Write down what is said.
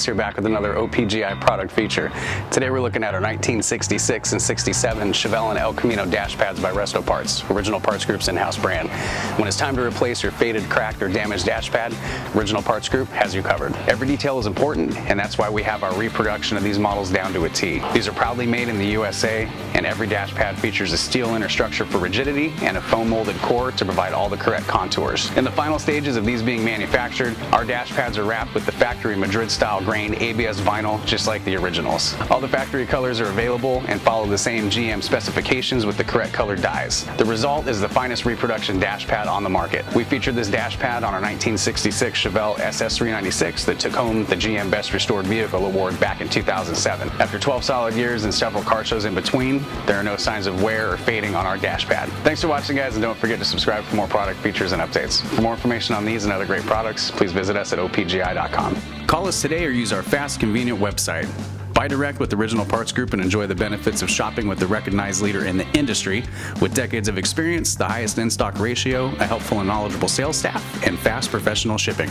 here back with another OPGI product feature. Today we're looking at our 1966 and 67 Chevelle and El Camino dash pads by Resto Parts, Original Parts Group's in-house brand. When it's time to replace your faded, cracked, or damaged dash pad, Original Parts Group has you covered. Every detail is important, and that's why we have our reproduction of these models down to a T. These are proudly made in the USA, and every dash pad features a steel inner structure for rigidity and a foam molded core to provide all the correct contours. In the final stages of these being manufactured, our dash pads are wrapped with the factory Madrid-style grain ABS vinyl, just like the originals. All the factory colors are available and follow the same GM specifications with the correct colored dyes. The result is the finest reproduction dash pad on the market. We featured this dash pad on our 1966 Chevelle SS396 that took home the GM Best Restored Vehicle Award back in 2007. After 12 solid years and several car shows in between, there are no signs of wear or fading on our dash pad. Thanks for watching, guys, and don't forget to subscribe for more product features and updates. For more information on these and other great products, please visit us at opgi.com. Call us today or use our fast, convenient website. Buy direct with Original Parts Group and enjoy the benefits of shopping with the recognized leader in the industry with decades of experience, the highest in-stock ratio, a helpful and knowledgeable sales staff, and fast professional shipping.